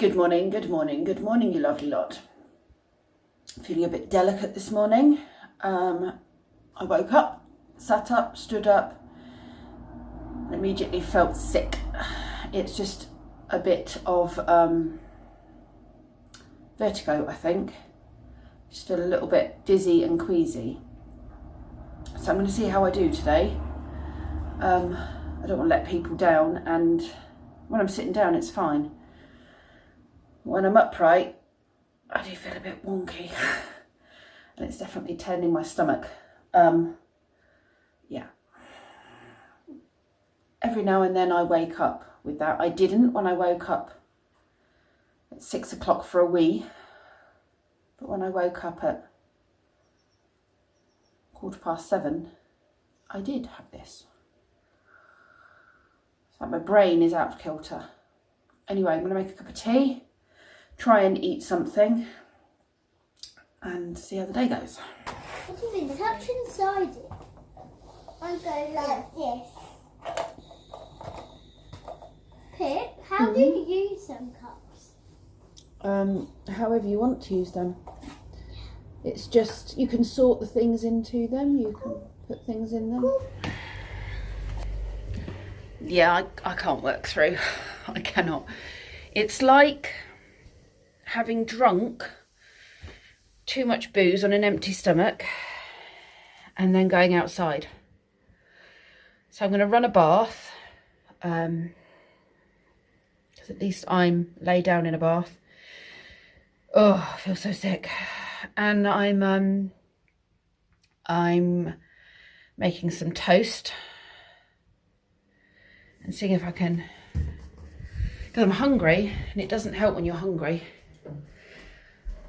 Good morning, good morning, good morning, you lovely lot. Feeling a bit delicate this morning. I woke up, sat up, stood up, and immediately felt sick. It's just a bit of vertigo, I think. Just feel a little bit dizzy and queasy. So I'm going to see how I do today. I don't want to let people down, and when I'm sitting down it's fine. When I'm upright, I do feel a bit wonky, and it's definitely turning my stomach. Yeah. Every now and then I wake up with that. I didn't when I woke up at 6 o'clock for a wee, but when I woke up at 7:15, I did have this. It's like my brain is out of kilter. Anyway, I'm going to make a cup of tea, try and eat something, and see how the day goes. What do you mean? Touch inside it. I go like this. Pip, how do you use them cups? However you want to use them. It's just, you can sort the things into them, you can put things in them. Yeah, I can't work through. I cannot. It's like having drunk too much booze on an empty stomach and then going outside. So I'm going to run a bath, because at least I'm laid down in a bath. Oh, I feel so sick. And I'm making some toast and seeing if I can, because I'm hungry, and it doesn't help when you're hungry.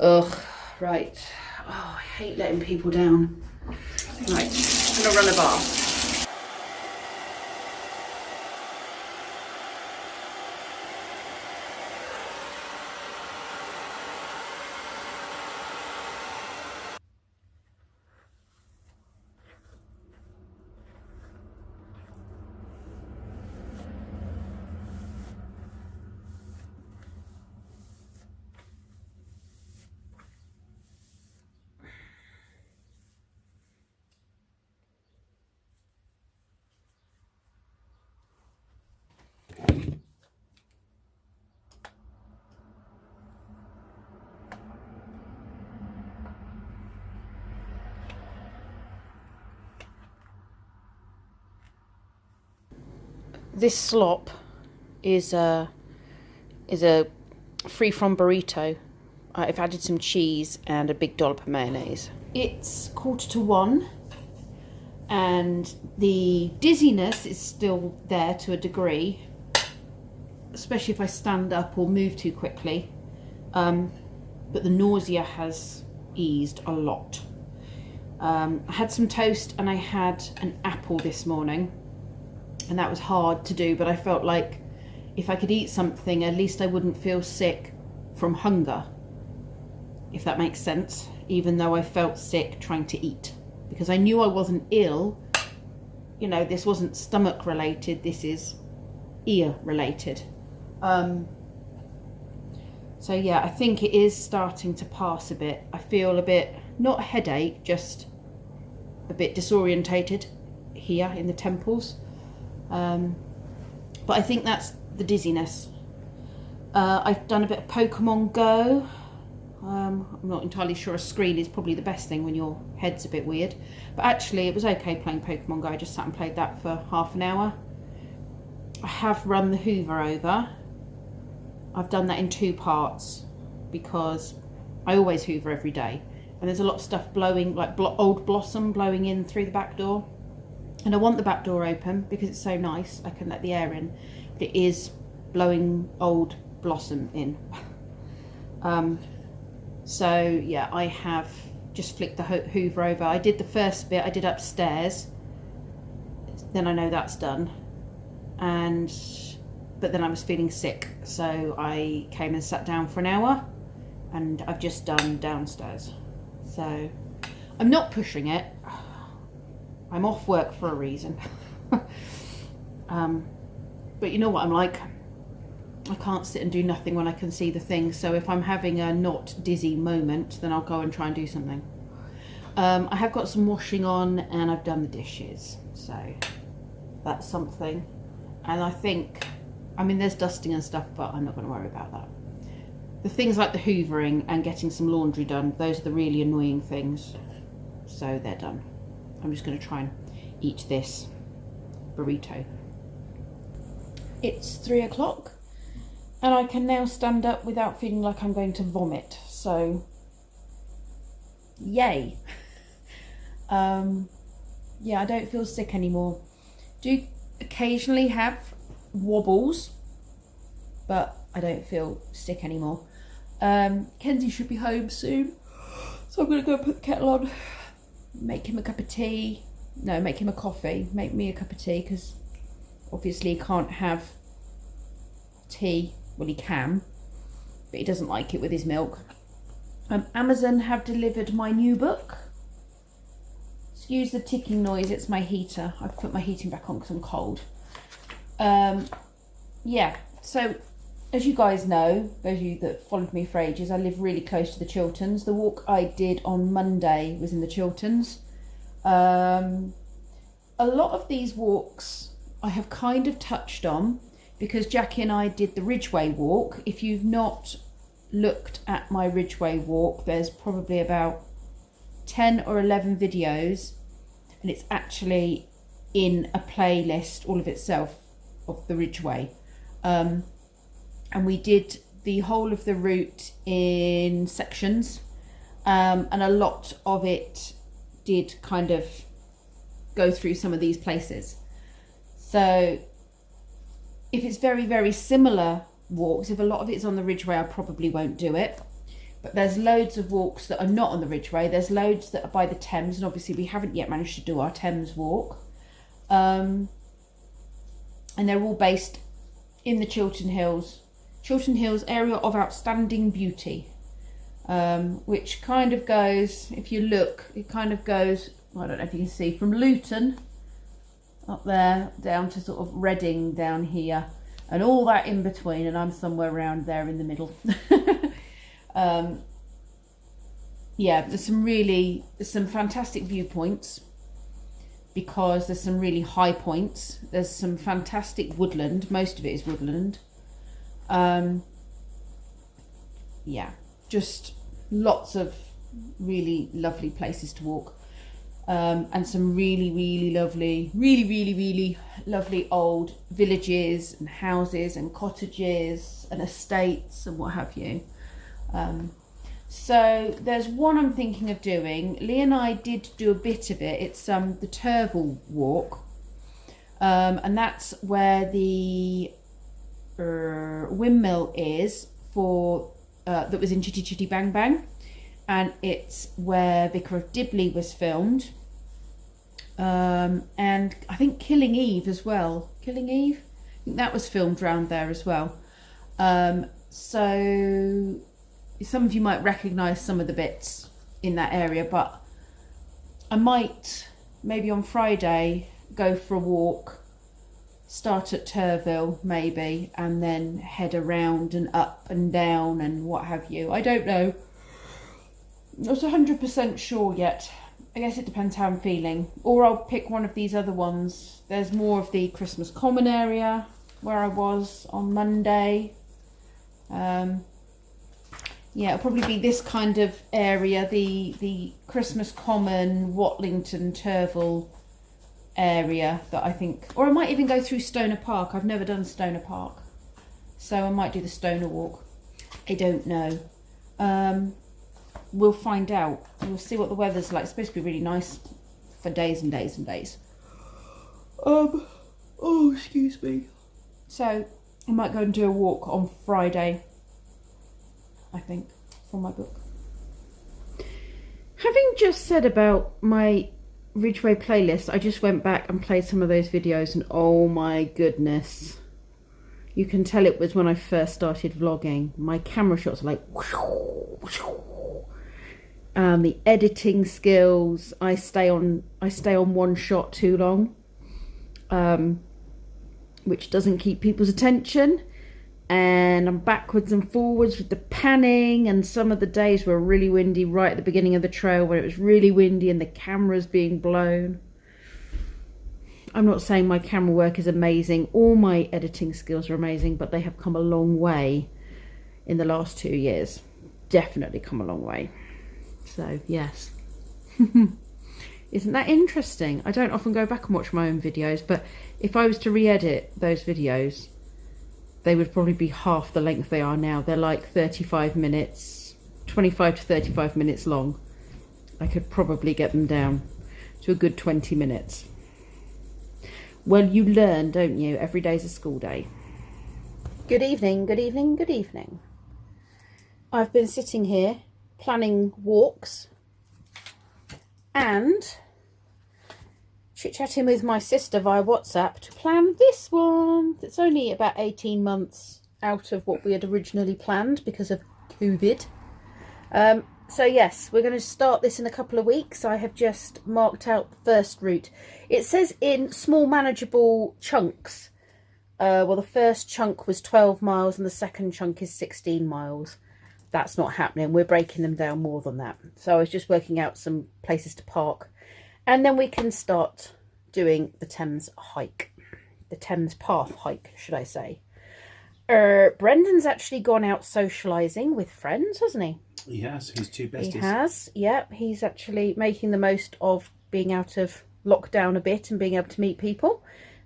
Ugh, right. Oh, I hate letting people down. Right, I'm gonna run a bath. This slop is a free from burrito. I've added some cheese and a big dollop of mayonnaise. It's 1:45, and the dizziness is still there to a degree, especially if I stand up or move too quickly. But the nausea has eased a lot. I had some toast and I had an apple this morning. And that was hard to do, but I felt like if I could eat something, at least I wouldn't feel sick from hunger, if that makes sense, even though I felt sick trying to eat. Because I knew I wasn't ill. You know, this wasn't stomach related, this is ear related. So yeah, I think it is starting to pass a bit. I feel a bit, not a headache, just a bit disorientated here in the temples. But I think that's the dizziness. I've done a bit of Pokemon Go. I'm not entirely sure a screen is probably the best thing when your head's a bit weird. But actually it was okay playing Pokemon Go. I just sat and played that for half an hour. I have run the Hoover over. I've done that in 2 parts because I always Hoover every day. And there's a lot of stuff blowing, like old blossom blowing in through the back door. And I want the back door open because it's so nice, I can let the air in. But it is blowing old blossom in. So yeah, I have just flicked the Hoover over. I did the first bit, I did upstairs. Then I know that's done. But then I was feeling sick. So I came and sat down for an hour. And I've just done downstairs. So I'm not pushing it. I'm off work for a reason. But you know what I'm like. I can't sit and do nothing when I can see the things. So if I'm having a not dizzy moment, then I'll go and try and do something. I have got some washing on and I've done the dishes. So that's something. And I think, I mean, there's dusting and stuff, but I'm not going to worry about that. The things like the hoovering and getting some laundry done, those are the really annoying things. So they're done. I'm just going to try and eat this burrito. It's 3 o'clock and I can now stand up without feeling like I'm going to vomit. So, yay. Yeah, I don't feel sick anymore. Do occasionally have wobbles, but I don't feel sick anymore. Kenzie should be home soon, so I'm going to go put the kettle on, make him a cup of tea. No, make him a coffee. Make me a cup of tea, because obviously he can't have tea. Well, he can, but he doesn't like it with his milk. Amazon have delivered my new book. Excuse the ticking noise, it's my heater. I've put my heating back on because I'm cold. Yeah, so as you guys know, those of you that followed me for ages, I live really close to the Chilterns. The walk I did on Monday was in the Chilterns. A lot of these walks I have kind of touched on because Jackie and I did the Ridgeway walk. If you've not looked at my Ridgeway walk, there's probably about 10 or 11 videos, and it's actually in a playlist all of itself of the Ridgeway. And we did the whole of the route in sections, and a lot of it did kind of go through some of these places. So if it's very, very similar walks, if a lot of it's on the Ridgeway, I probably won't do it. But there's loads of walks that are not on the Ridgeway. There's loads that are by the Thames, and obviously we haven't yet managed to do our Thames walk. And they're all based in the Chiltern Hills. Chiltern Hills area of outstanding beauty, which kind of goes, if you look, it kind of goes, I don't know if you can see, from Luton up there down to sort of Reading down here, and all that in between, and I'm somewhere around there in the middle. Yeah, there's some fantastic viewpoints because there's some really high points. There's some fantastic woodland. Most of it is woodland. Yeah, just lots of really lovely places to walk. And some really lovely old villages and houses and cottages and estates and what have you. So there's one I'm thinking of doing. Lee and I did do a bit of it. It's the Turville walk, and that's where the windmill is for that was in Chitty Chitty Bang Bang, and it's where Vicar of Dibley was filmed. And I think Killing Eve as well. Killing Eve? I think that was filmed around there as well. So some of you might recognise some of the bits in that area, but I might, maybe on Friday, go for a walk, start at Turville maybe, and then head around and up and down and what have you. I don't know. Not 100% sure yet. I guess it depends how I'm feeling. Or I'll pick one of these other ones. There's more of the Christmas Common area where I was on Monday. Yeah, it'll probably be this kind of area, the Christmas Common, Watlington, Turville area that I think, or I might even go through Stoner Park. I've never done Stoner Park, so I might do the Stoner walk. I don't know. We'll find out. We'll see what the weather's like. It's supposed to be really nice for days and days and days. Oh, excuse me. So I might go and do a walk on Friday, I think, for my book. Having just said about my Ridgeway playlist, I just went back and played some of those videos, and oh my goodness, you can tell it was when I first started vlogging. My camera shots are like the editing skills, I stay on one shot too long, which doesn't keep people's attention. and I'm backwards and forwards with the panning, and some of the days were really windy right at the beginning of the trail where it was really windy and the camera's being blown. I'm not saying my camera work is amazing, all my editing skills are amazing, but they have come a long way in the last 2 years. Definitely come a long way. So yes. Isn't that interesting? I don't often go back and watch my own videos, but if I was to re-edit those videos, they would probably be half the length they are now. They're like 35 minutes, 25 to 35 minutes long. I could probably get them down to a good 20 minutes. Well, you learn, don't you? Every day's a school day. Good evening, good evening, good evening. I've been sitting here planning walks and chit-chatting with my sister via WhatsApp to plan this one. It's only about 18 months out of what we had originally planned because of COVID. So yes, we're going to start this in a couple of weeks. I have just marked out the first route. It says in small manageable chunks. Well, the first chunk was 12 miles and the second chunk is 16 miles. That's not happening. We're breaking them down more than that. So I was just working out some places to park. And then we can start doing the Thames hike. The Thames Path hike, should I say. Brendan's actually gone out socialising with friends, hasn't he? He has. His two besties. He has, yep. He's actually making the most of being out of lockdown a bit and being able to meet people.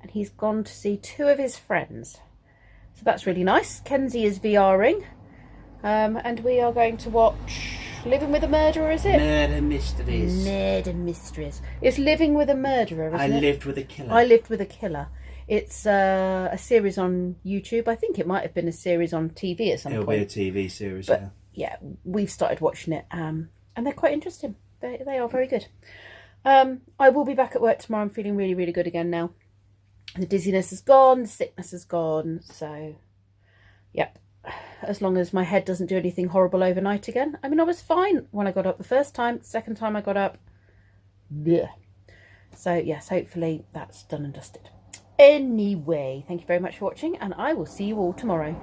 And he's gone to see 2 of his friends. So that's really nice. Kenzie is VRing. And we are going to watch Living with a Murderer, is it? Murder Mysteries. Murder Mysteries. It's Living with a Murderer, isn't it? I Lived with a Killer. I Lived with a Killer. It's a series on YouTube. I think it might have been a series on TV at some point. It'll be a TV series, but, yeah. We've started watching it, and they're quite interesting. They are very good. I will be back at work tomorrow. I'm feeling really, really good again now. The dizziness is gone, the sickness is gone, so, yep. As long as my head doesn't do anything horrible overnight again. I mean, I was fine when I got up the first time. Second time I got up, bleh. So, yes, hopefully that's done and dusted. Anyway, thank you very much for watching, and I will see you all tomorrow.